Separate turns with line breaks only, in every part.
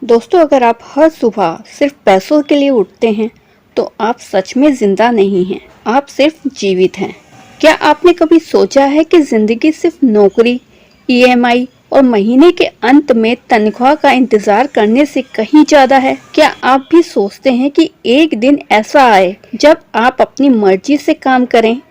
दोस्तों, अगर आप हर सुबह सिर्फ पैसों के लिए उठते हैं तो आप सच में जिंदा नहीं हैं, आप सिर्फ जीवित हैं। क्या आपने कभी सोचा है कि जिंदगी सिर्फ नौकरी, ईएमआई और महीने के अंत में तनख्वाह का इंतजार करने से कहीं ज्यादा है? क्या आप भी सोचते हैं कि एक दिन ऐसा आए जब आप अपनी मर्जी से काम करें,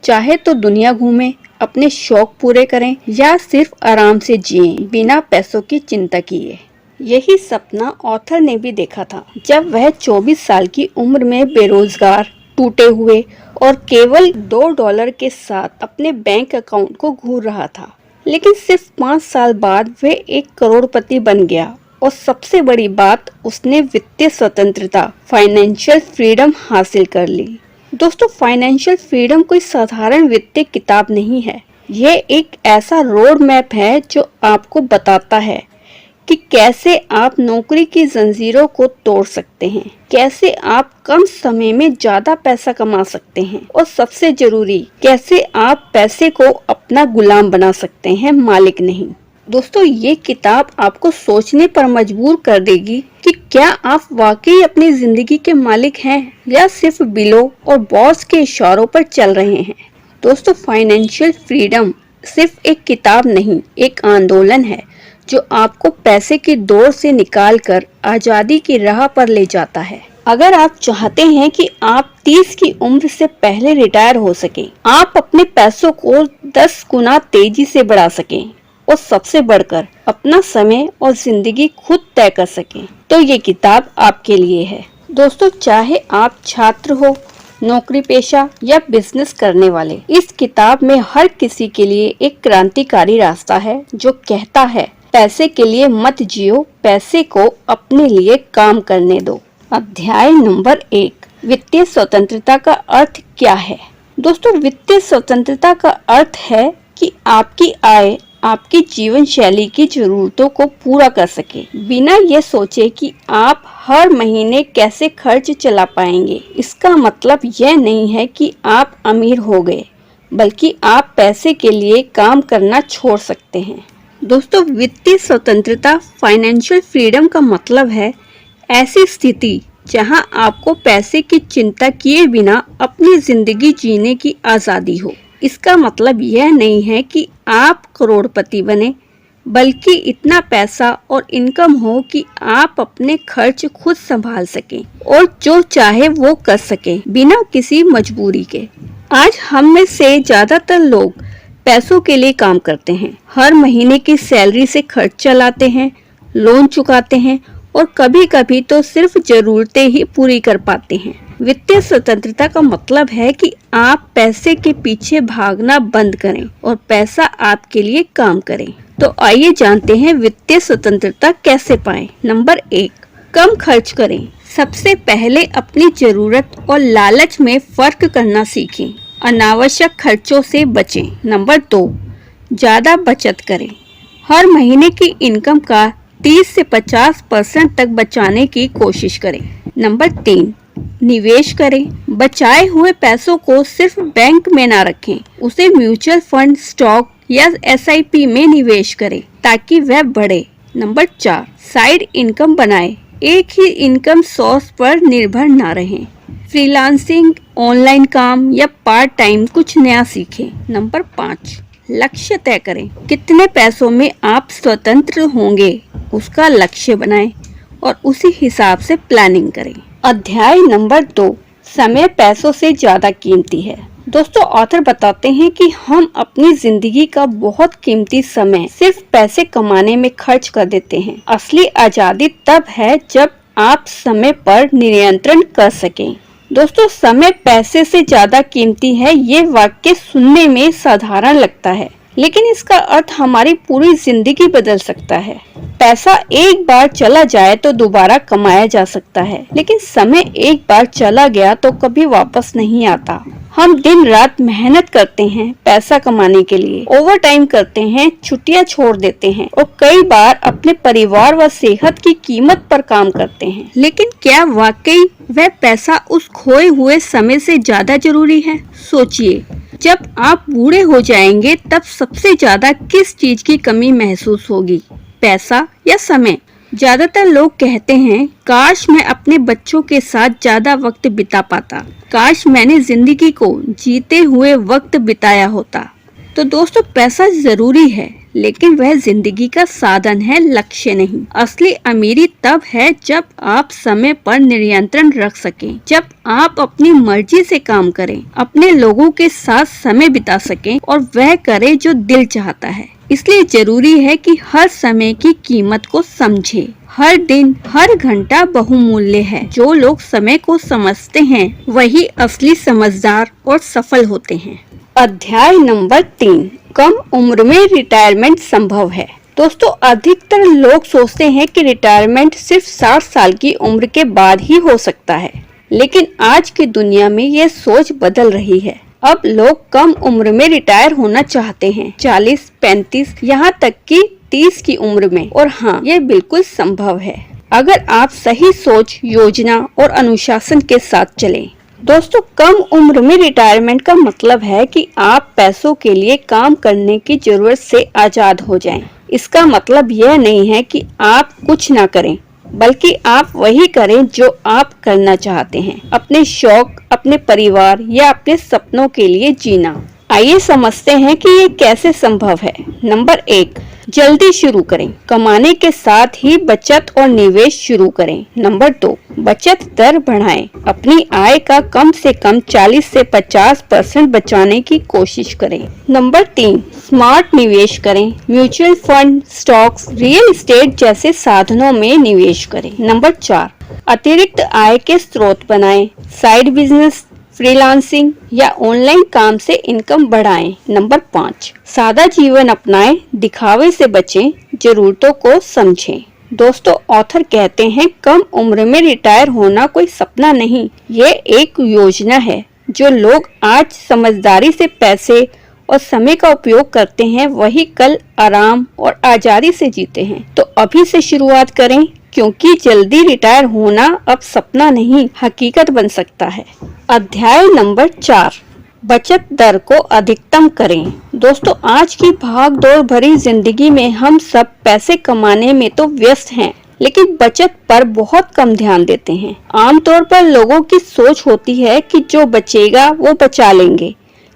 चाहे तो दुनिया घूमें, अपने शौक पूरे करें या सिर्फ आराम से जिएं बिना पैसों की चिंता किए? यही सपना ऑथर ने भी देखा था जब वह 24 साल की उम्र में बेरोजगार, टूटे हुए और केवल $2 के साथ अपने बैंक अकाउंट को घूर रहा था। लेकिन सिर्फ 5 साल बाद वह 1 करोड़पति बन गया और सबसे बड़ी बात, उसने वित्तीय स्वतंत्रता, फाइनेंशियल फ्रीडम हासिल कर ली। दोस्तों, फाइनेंशियल फ्रीडम कोई साधारण वित्तीय किताब नहीं है। यह एक ऐसा रोड मैप है जो आपको बताता है कि कैसे आप नौकरी की जंजीरों को तोड़ सकते हैं, कैसे आप कम समय में ज्यादा पैसा कमा सकते हैं और सबसे जरूरी, कैसे आप पैसे को अपना गुलाम बना सकते हैं, मालिक नहीं। दोस्तों, ये किताब आपको सोचने पर मजबूर कर देगी कि क्या आप वाकई अपनी जिंदगी के मालिक हैं या सिर्फ बिलों और बॉस के इशारों पर चल रहे हैं। दोस्तों, फाइनेंशियल फ्रीडम सिर्फ एक किताब नहीं, एक आंदोलन है जो आपको पैसे की दौड़ से निकालकर आजादी की राह पर ले जाता है। अगर आप चाहते हैं कि आप 30 की उम्र से पहले रिटायर हो सकें, आप अपने पैसों को 10 गुना तेजी से बढ़ा सकें और सबसे बढ़कर अपना समय और जिंदगी खुद तय कर सकें, तो ये किताब आपके लिए है। दोस्तों, चाहे आप छात्र हो, नौकरी पेशा या बिजनेस करने वाले, इस किताब में हर किसी के लिए एक क्रांतिकारी रास्ता है जो कहता है, पैसे के लिए मत जियो, पैसे को अपने लिए काम करने दो। अध्याय नंबर 1, वित्तीय स्वतंत्रता का अर्थ क्या है? दोस्तों, वित्तीय स्वतंत्रता का अर्थ है कि आपकी आय आपकी जीवन शैली की जरूरतों को पूरा कर सके, बिना ये सोचे कि आप हर महीने कैसे खर्च चला पाएंगे। इसका मतलब यह नहीं है कि आप अमीर हो गए, बल्कि आप पैसे के लिए काम करना छोड़ सकते हैं। दोस्तों, वित्तीय स्वतंत्रता, फाइनेंशियल फ्रीडम का मतलब है ऐसी स्थिति जहां आपको पैसे की चिंता किए बिना अपनी जिंदगी जीने की आजादी हो। इसका मतलब यह नहीं है कि आप करोड़पति बने, बल्कि इतना पैसा और इनकम हो कि आप अपने खर्च खुद संभाल सकें और जो चाहे वो कर सकें बिना किसी मजबूरी के। आज हम में से ज्यादातर लोग पैसों के लिए काम करते हैं, हर महीने की सैलरी से खर्च चलाते हैं, लोन चुकाते हैं और कभी कभी तो सिर्फ जरूरतें ही पूरी कर पाते हैं। वित्तीय स्वतंत्रता का मतलब है कि आप पैसे के पीछे भागना बंद करें और पैसा आपके लिए काम करे। तो आइए जानते हैं वित्तीय स्वतंत्रता कैसे पाएं। नंबर 1, कम खर्च करें। सबसे पहले अपनी जरूरत और लालच में फर्क करना सीखें, अनावश्यक खर्चों से बचें। नंबर 2, ज्यादा बचत करें। हर महीने की इनकम का 30 से 50% तक बचाने की कोशिश करें। नंबर 3, निवेश करें। बचाए हुए पैसों को सिर्फ बैंक में ना रखें, उसे म्यूचुअल फंड, स्टॉक या एसआईपी में निवेश करें ताकि वह बढ़े। नंबर 4, साइड इनकम बनाएं। एक ही इनकम सोर्स पर निर्भर ना रहें। फ्रीलांसिंग, ऑनलाइन काम या पार्ट टाइम कुछ नया सीखें। नंबर 5, लक्ष्य तय करें। कितने पैसों में आप स्वतंत्र होंगे, उसका लक्ष्य बनाएं और उसी हिसाब से प्लानिंग करें। अध्याय नंबर 2, समय पैसों से ज्यादा कीमती है। दोस्तों, ऑथर बताते हैं कि हम अपनी जिंदगी का बहुत कीमती समय सिर्फ पैसे कमाने में खर्च कर देते हैं। असली आजादी तब है जब आप समय पर नियंत्रण कर सकें। दोस्तों, समय पैसे से ज्यादा कीमती है, ये वाक्य सुनने में साधारण लगता है, लेकिन इसका अर्थ हमारी पूरी जिंदगी बदल सकता है। पैसा एक बार चला जाए तो दोबारा कमाया जा सकता है, लेकिन समय एक बार चला गया तो कभी वापस नहीं आता। हम दिन रात मेहनत करते हैं पैसा कमाने के लिए, ओवर टाइम करते हैं, छुट्टियां छोड़ देते हैं और कई बार अपने परिवार व सेहत की कीमत पर काम करते हैं। लेकिन क्या वाकई वह पैसा उस खोए हुए समय से ज्यादा जरूरी है? सोचिए, जब आप बूढ़े हो जाएंगे तब सबसे ज्यादा किस चीज की कमी महसूस होगी, पैसा या समय? ज्यादातर लोग कहते हैं, काश मैं अपने बच्चों के साथ ज्यादा वक्त बिता पाता, काश मैंने जिंदगी को जीते हुए वक्त बिताया होता। तो दोस्तों, पैसा जरूरी है, लेकिन वह जिंदगी का साधन है, लक्ष्य नहीं। असली अमीरी तब है जब आप समय पर नियंत्रण रख सकें, जब आप अपनी मर्जी से काम करें, अपने लोगों के साथ समय बिता सकें और वह करें जो दिल चाहता है। इसलिए जरूरी है कि हर समय की कीमत को समझे। हर दिन, हर घंटा बहुमूल्य है। जो लोग समय को समझते हैं वही असली समझदार और सफल होते हैं। अध्याय नंबर 3, कम उम्र में रिटायरमेंट संभव है। दोस्तों, अधिकतर लोग सोचते हैं कि रिटायरमेंट सिर्फ 60 साल की उम्र के बाद ही हो सकता है, लेकिन आज की दुनिया में ये सोच बदल रही है। अब लोग कम उम्र में रिटायर होना चाहते हैं, 40, 35, यहाँ तक कि 30 की उम्र में। और हाँ, ये बिल्कुल संभव है अगर आप सही सोच, योजना और अनुशासन के साथ चलें। दोस्तों, कम उम्र में रिटायरमेंट का मतलब है कि आप पैसों के लिए काम करने की जरूरत से आजाद हो जाएं। इसका मतलब यह नहीं है कि आप कुछ ना करें, बल्कि आप वही करें जो आप करना चाहते हैं, अपने शौक, अपने परिवार या अपने सपनों के लिए जीना। आइए समझते हैं कि ये कैसे संभव है। नंबर 1, जल्दी शुरू करें। कमाने के साथ ही बचत और निवेश शुरू करें। नंबर 2, बचत दर बढ़ाएं। अपनी आय का कम से कम 40 से 50% बचाने की कोशिश करें। नंबर 3, स्मार्ट निवेश करें। Mutual fund, stocks, real estate जैसे साधनों में निवेश करें। नंबर 4, अतिरिक्त आय के स्रोत बनाएं। साइड बिजनेस, फ्रीलांसिंग या ऑनलाइन काम से इनकम बढ़ाएं। नंबर 5, सादा जीवन अपनाएं, दिखावे से बचें, जरूरतों को समझें। दोस्तों, ऑथर कहते हैं, कम उम्र में रिटायर होना कोई सपना नहीं, ये एक योजना है। जो लोग आज समझदारी से पैसे और समय का उपयोग करते हैं, वही कल आराम और आजादी से जीते हैं। तो अभी से शुरुआत करें, क्योंकि जल्दी रिटायर होना अब सपना नहीं, हकीकत बन सकता है। अध्याय नंबर 4, बचत दर को अधिकतम करें। दोस्तों, आज की भाग दौड़ भरी जिंदगी में हम सब पैसे कमाने में तो व्यस्त हैं, लेकिन बचत पर बहुत कम ध्यान देते हैं। आमतौर पर लोगों की सोच होती है कि जो बचेगा वो बचा लेंगे,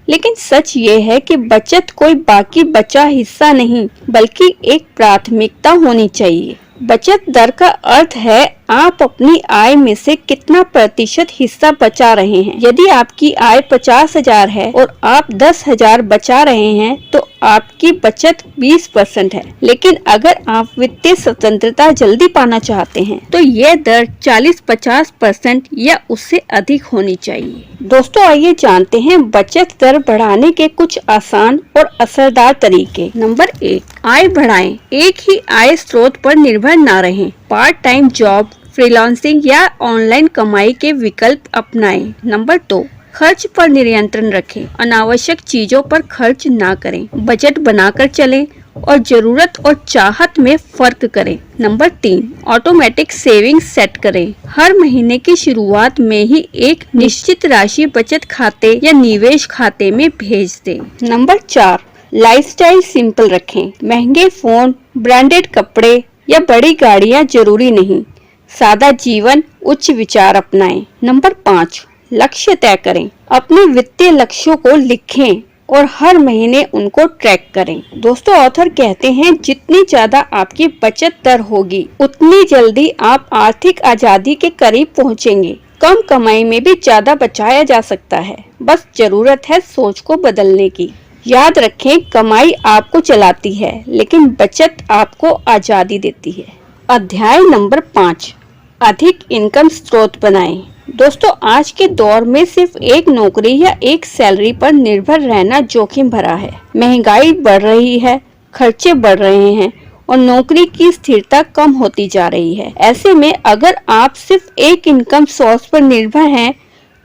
लेकिन सच ये है कि बचत कोई बाकी बचा हिस्सा नहीं, बल्कि एक प्राथमिकता होनी चाहिए। बचत दर का अर्थ है आप अपनी आय में से कितना प्रतिशत हिस्सा बचा रहे हैं। यदि आपकी आय 50,000 है और आप 10,000 बचा रहे हैं, तो आपकी बचत 20% है। लेकिन अगर आप वित्तीय स्वतंत्रता जल्दी पाना चाहते हैं, तो यह दर 40-50% या उससे अधिक होनी चाहिए। दोस्तों, आइए जानते हैं बचत दर बढ़ाने के कुछ आसान और असरदार तरीके। नंबर 1, आय बढ़ाएं। एक ही आय स्रोत पर निर्भर न रहें। पार्ट टाइम जॉब, फ्रीलांसिंग या ऑनलाइन कमाई के विकल्प अपनाएं। नंबर 2, खर्च पर नियंत्रण रखें। अनावश्यक चीजों पर खर्च ना करें। बजट बनाकर चलें और जरूरत और चाहत में फर्क करें। नंबर 3, ऑटोमेटिक सेविंग्स सेट करें। हर महीने की शुरुआत में ही एक निश्चित राशि बचत खाते या निवेश खाते में भेज दें। नंबर 4, लाइफस्टाइल सिंपल रखें। महंगे फोन, ब्रांडेड कपड़े या बड़ी गाड़ियां जरूरी नहीं। सादा जीवन, उच्च विचार अपनाएं। नंबर 5, लक्ष्य तय करें। अपने वित्तीय लक्ष्यों को लिखें और हर महीने उनको ट्रैक करें। दोस्तों, ऑथर कहते हैं, जितनी ज्यादा आपकी बचत दर होगी, उतनी जल्दी आप आर्थिक आजादी के करीब पहुंचेंगे। कम कमाई में भी ज्यादा बचाया जा सकता है, बस जरूरत है सोच को बदलने की। याद रखें, कमाई आपको चलाती है, लेकिन बचत आपको आजादी देती है। अध्याय नंबर 5, अधिक इनकम स्रोत बनाएं। दोस्तों, आज के दौर में सिर्फ एक नौकरी या एक सैलरी पर निर्भर रहना जोखिम भरा है। महंगाई बढ़ रही है, खर्चे बढ़ रहे हैं और नौकरी की स्थिरता कम होती जा रही है। ऐसे में अगर आप सिर्फ एक इनकम सोर्स पर निर्भर हैं,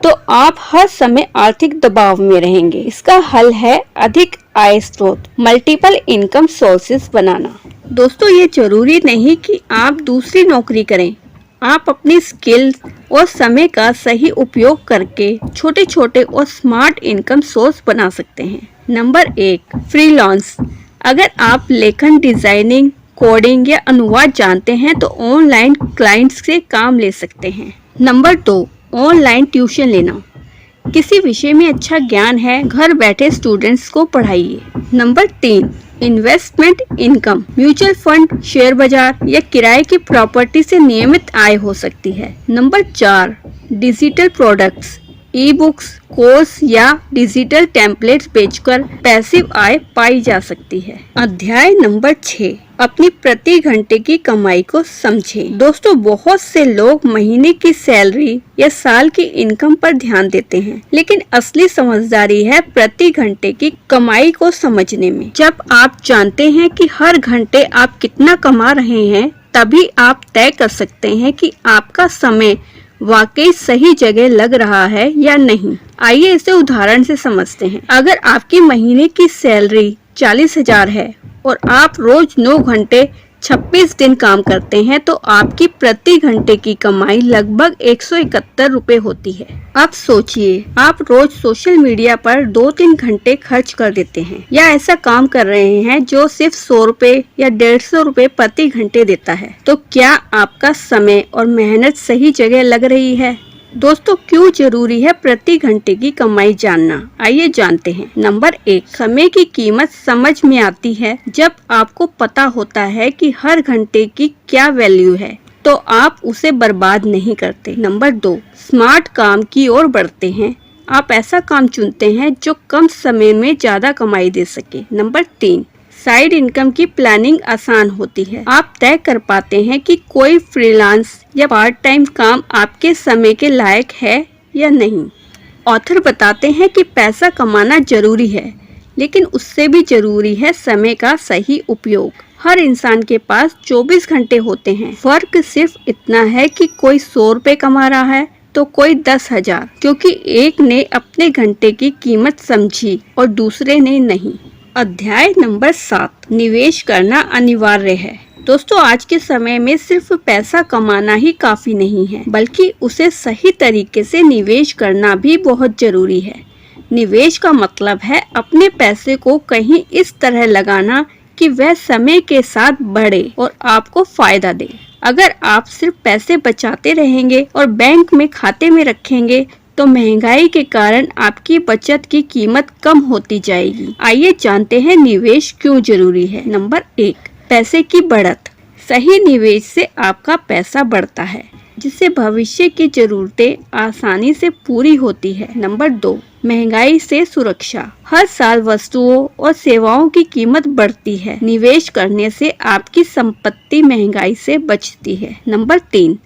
तो आप हर समय आर्थिक दबाव में रहेंगे। इसका हल है अधिक आय स्रोत, मल्टीपल इनकम सोर्सेज बनाना। दोस्तों, ये जरूरी नहीं कि आप दूसरी नौकरी करें। आप अपनी स्किल्स और समय का सही उपयोग करके छोटे छोटे और स्मार्ट इनकम सोर्स बना सकते हैं। Number 1, freelance. अगर आप लेखन, डिजाइनिंग, कोडिंग या अनुवाद जानते हैं तो ऑनलाइन क्लाइंट्स से काम ले सकते हैं। नंबर 2, ऑनलाइन ट्यूशन लेना। किसी विषय में अच्छा ज्ञान है, घर बैठे स्टूडेंट्स को पढ़ाइए। Number 3, investment income. Mutual fund, share बाजार या किराए की प्रॉपर्टी से नियमित आय हो सकती है। Number 4, digital products. E books, course या डिजिटल टेम्पलेट्स बेचकर पैसिव आय पाई जा सकती है। अध्याय नंबर 6, अपनी प्रति घंटे की कमाई को समझें। दोस्तों, बहुत से लोग महीने की सैलरी या साल की इनकम पर ध्यान देते हैं, लेकिन असली समझदारी है प्रति घंटे की कमाई को समझने में। जब आप जानते हैं कि हर घंटे आप कितना कमा रहे हैं, तभी आप तय कर सकते हैं कि आपका समय वाकई सही जगह लग रहा है या नहीं। आइए इसे उदाहरण से समझते हैं। अगर आपकी महीने की सैलरी 40,000 है और आप रोज 9 घंटे 26 दिन काम करते हैं तो आपकी प्रति घंटे की कमाई लगभग 171 रुपए होती है। अब सोचिए, आप रोज सोशल मीडिया पर 2-3 घंटे खर्च कर देते हैं या ऐसा काम कर रहे हैं जो सिर्फ 100 रुपए या 150 रुपए प्रति घंटे देता है, तो क्या आपका समय और मेहनत सही जगह लग रही है? दोस्तों, क्यों जरूरी है प्रति घंटे की कमाई जानना? आइए जानते हैं। नंबर 1, समय की कीमत समझ में आती है जब आपको पता होता है कि हर घंटे की क्या वैल्यू है, तो आप उसे बर्बाद नहीं करते। नंबर 2, स्मार्ट काम की ओर बढ़ते हैं। आप ऐसा काम चुनते हैं जो कम समय में ज्यादा कमाई दे सके। नंबर 3, साइड इनकम की प्लानिंग आसान होती है। आप तय कर पाते हैं कि कोई फ्रीलांस या पार्ट टाइम काम आपके समय के लायक है या नहीं। ऑथर बताते हैं कि पैसा कमाना जरूरी है, लेकिन उससे भी जरूरी है समय का सही उपयोग। हर इंसान के पास 24 घंटे होते हैं। फर्क सिर्फ इतना है कि कोई 100 रुपए कमा रहा है तो कोई 10,000, क्योंकि एक ने अपने घंटे की कीमत समझी और दूसरे ने नहीं। अध्याय नंबर 7, निवेश करना अनिवार्य है। दोस्तों, आज के समय में सिर्फ पैसा कमाना ही काफी नहीं है, बल्कि उसे सही तरीके से निवेश करना भी बहुत जरूरी है। निवेश का मतलब है अपने पैसे को कहीं इस तरह लगाना कि वह समय के साथ बढ़े और आपको फायदा दे। अगर आप सिर्फ पैसे बचाते रहेंगे और बैंक में खाते में रखेंगे तो महंगाई के कारण आपकी बचत की कीमत कम होती जाएगी। आइए जानते हैं निवेश क्यों जरूरी है। नंबर 1, पैसे की बढ़त। सही निवेश से आपका पैसा बढ़ता है, जिससे भविष्य की जरूरतें आसानी से पूरी होती है। नंबर 2, महंगाई से सुरक्षा। हर साल वस्तुओं और सेवाओं की कीमत बढ़ती है। निवेश करने से आपकी संपत्ति महंगाई से बचती है। नंबर 3,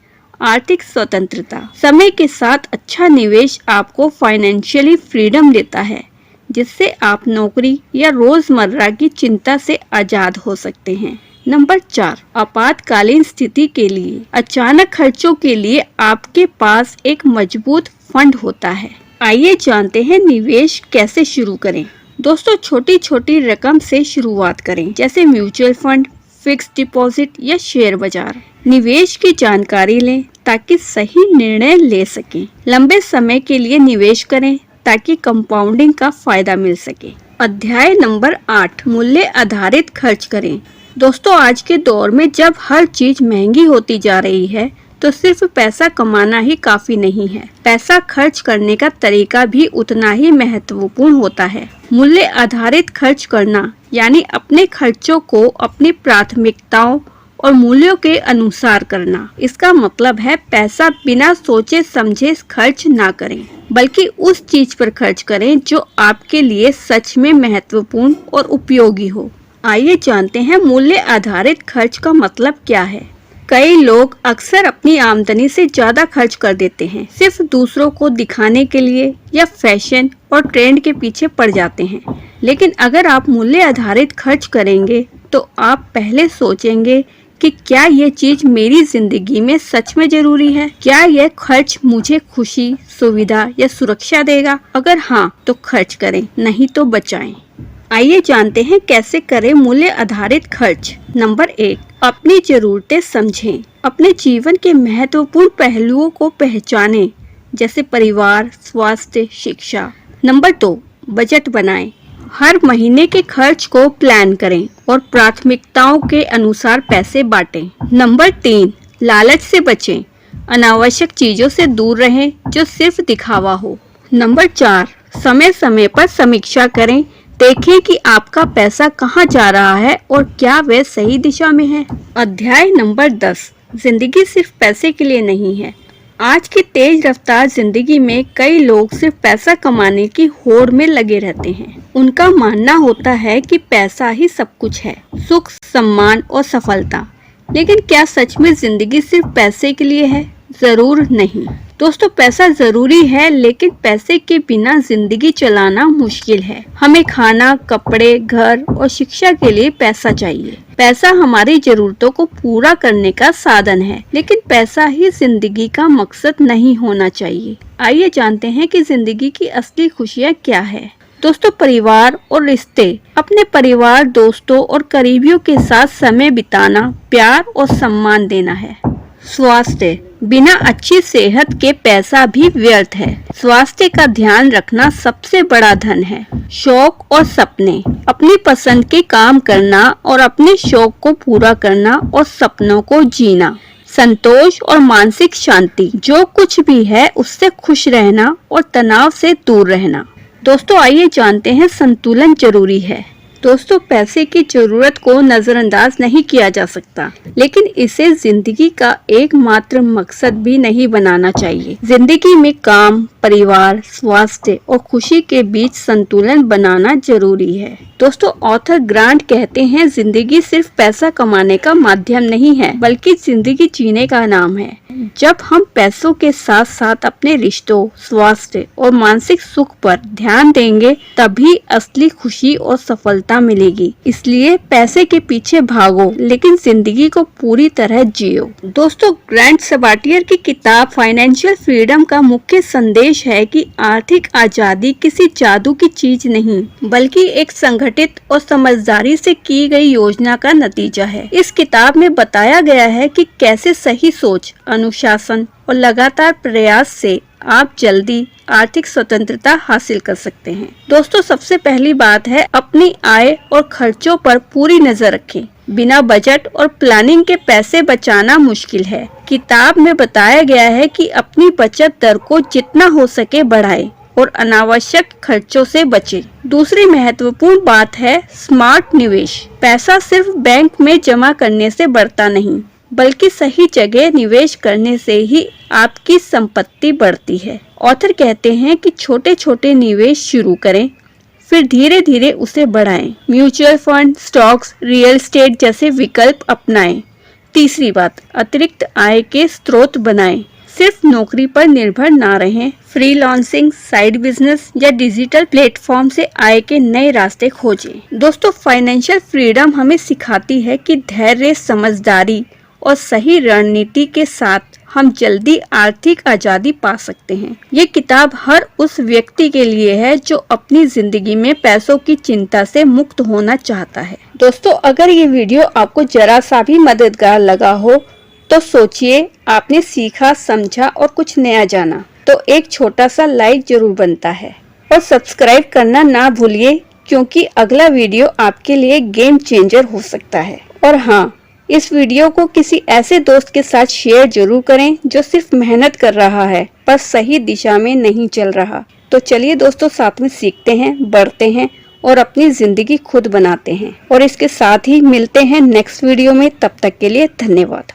आर्थिक स्वतंत्रता। समय के साथ अच्छा निवेश आपको फाइनेंशियली फ्रीडम देता है, जिससे आप नौकरी या रोजमर्रा की चिंता से आजाद हो सकते हैं। नंबर 4, आपातकालीन स्थिति के लिए। अचानक खर्चों के लिए आपके पास एक मजबूत फंड होता है। आइए जानते हैं निवेश कैसे शुरू करें। दोस्तों, छोटी छोटी रकम से शुरुआत करें, जैसे म्यूचुअल फंड, फिक्स डिपॉजिट या शेयर बाजार। निवेश की जानकारी लें ताकि सही निर्णय ले सकें। लंबे समय के लिए निवेश करें ताकि कंपाउंडिंग का फायदा मिल सके। अध्याय नंबर 8, मूल्य आधारित खर्च करें। दोस्तों, आज के दौर में जब हर चीज महंगी होती जा रही है, तो सिर्फ पैसा कमाना ही काफी नहीं है। पैसा खर्च करने का तरीका भी उतना ही महत्वपूर्ण होता है। मूल्य आधारित खर्च करना यानी अपने खर्चों को अपनी प्राथमिकताओं और मूल्यों के अनुसार करना। इसका मतलब है पैसा बिना सोचे समझे खर्च ना करें, बल्कि उस चीज पर खर्च करें जो आपके लिए सच में महत्वपूर्ण और उपयोगी हो। आइए जानते हैं मूल्य आधारित खर्च का मतलब क्या है। कई लोग अक्सर अपनी आमदनी से ज्यादा खर्च कर देते हैं, सिर्फ दूसरों को दिखाने के लिए या फैशन और ट्रेंड के पीछे पड़ जाते हैं। लेकिन अगर आप मूल्य आधारित खर्च करेंगे तो आप पहले सोचेंगे कि क्या ये चीज मेरी जिंदगी में सच में जरूरी है? क्या यह खर्च मुझे खुशी, सुविधा या सुरक्षा देगा? अगर हाँ तो खर्च करें, नहीं तो बचाएं। आइए जानते हैं कैसे करें मूल्य आधारित खर्च। नंबर 1, अपनी जरूरतें समझें। अपने जीवन के महत्वपूर्ण पहलुओं को पहचानें, जैसे परिवार, स्वास्थ्य, शिक्षा। नंबर 2, बजट बनाएं। हर महीने के खर्च को प्लान करें और प्राथमिकताओं के अनुसार पैसे बांटें। नंबर 3, लालच से बचें। अनावश्यक चीजों से दूर रहें जो सिर्फ दिखावा हो। नंबर 4, समय समय पर समीक्षा करें। देखें कि आपका पैसा कहाँ जा रहा है और क्या वह सही दिशा में है। अध्याय नंबर 10, जिंदगी सिर्फ पैसे के लिए नहीं है। आज की तेज रफ्तार जिंदगी में कई लोग सिर्फ पैसा कमाने की होड़ में लगे रहते हैं। उनका मानना होता है कि पैसा ही सब कुछ है, सुख, सम्मान और सफलता। लेकिन क्या सच में जिंदगी सिर्फ पैसे के लिए है? जरूर नहीं दोस्तों, पैसा जरूरी है, लेकिन पैसे के बिना जिंदगी चलाना मुश्किल है। हमें खाना, कपड़े, घर और शिक्षा के लिए पैसा चाहिए। पैसा हमारी जरूरतों को पूरा करने का साधन है, लेकिन पैसा ही जिंदगी का मकसद नहीं होना चाहिए। आइए जानते हैं कि जिंदगी की असली खुशियाँ क्या है। दोस्तों, परिवार और रिश्ते। अपने परिवार, दोस्तों और करीबियों के साथ समय बिताना, प्यार और सम्मान देना है। स्वास्थ्य। बिना अच्छी सेहत के पैसा भी व्यर्थ है। स्वास्थ्य का ध्यान रखना सबसे बड़ा धन है। शौक और सपने। अपनी पसंद के काम करना और अपने शौक को पूरा करना और सपनों को जीना। संतोष और मानसिक शांति। जो कुछ भी है उससे खुश रहना और तनाव से दूर रहना। दोस्तों, आइए जानते हैं संतुलन जरूरी है। दोस्तों, पैसे की जरूरत को नजरअंदाज नहीं किया जा सकता, लेकिन इसे जिंदगी का एकमात्र मकसद भी नहीं बनाना चाहिए। जिंदगी में काम, परिवार, स्वास्थ्य और खुशी के बीच संतुलन बनाना जरूरी है। दोस्तों, ऑथर ग्रांट कहते हैं, जिंदगी सिर्फ पैसा कमाने का माध्यम नहीं है, बल्कि जिंदगी जीने का नाम है। जब हम पैसों के साथ साथ अपने रिश्तों, स्वास्थ्य और मानसिक सुख पर ध्यान देंगे, तभी असली खुशी और सफलता मिलेगी। इसलिए पैसे के पीछे भागो, लेकिन जिंदगी को पूरी तरह जियो। दोस्तों, ग्रांट सबाटियर की किताब फाइनेंशियल फ्रीडम का मुख्य संदेश है कि आर्थिक आजादी किसी जादू की चीज नहीं, बल्कि एक संगठित और समझदारी से की गई योजना का नतीजा है। इस किताब में बताया गया है कि कैसे सही सोच, अनुशासन और लगातार प्रयास से आप जल्दी आर्थिक स्वतंत्रता हासिल कर सकते हैं। दोस्तों, सबसे पहली बात है, अपनी आय और खर्चों पर पूरी नजर रखें। बिना बजट और प्लानिंग के पैसे बचाना मुश्किल है। किताब में बताया गया है कि अपनी बचत दर को जितना हो सके बढ़ाएं और अनावश्यक खर्चों से बचें। दूसरी महत्वपूर्ण बात है स्मार्ट निवेश। पैसा सिर्फ बैंक में जमा करने से बढ़ता नहीं, बल्कि सही जगह निवेश करने से ही आपकी संपत्ति बढ़ती है। ऑथर कहते हैं कि छोटे छोटे निवेश शुरू करें, फिर धीरे धीरे उसे बढ़ाएं। Mutual fund, stocks, real estate जैसे विकल्प अपनाएं। तीसरी बात, अतिरिक्त आय के स्रोत बनाएं। सिर्फ नौकरी पर निर्भर ना रहें। फ्रीलांसिंग, साइड बिजनेस या डिजिटल प्लेटफॉर्म से आय के नए रास्ते खोजें। दोस्तों, फाइनेंशियल फ्रीडम हमें सिखाती है कि धैर्य, समझदारी और सही रणनीति के साथ हम जल्दी आर्थिक आजादी पा सकते हैं। ये किताब हर उस व्यक्ति के लिए है जो अपनी जिंदगी में पैसों की चिंता से मुक्त होना चाहता है। दोस्तों, अगर ये वीडियो आपको जरा सा भी मददगार लगा हो तो सोचिए, आपने सीखा, समझा और कुछ नया जाना, तो एक छोटा सा लाइक जरूर बनता है। और सब्सक्राइब करना ना भूलिए, क्योंकि अगला वीडियो आपके लिए गेम चेंजर हो सकता है। और हाँ, इस वीडियो को किसी ऐसे दोस्त के साथ शेयर जरूर करें जो सिर्फ मेहनत कर रहा है पर सही दिशा में नहीं चल रहा। तो चलिए दोस्तों, साथ में सीखते हैं, बढ़ते हैं और अपनी जिंदगी खुद बनाते हैं। और इसके साथ ही मिलते हैं नेक्स्ट वीडियो में। तब तक के लिए धन्यवाद।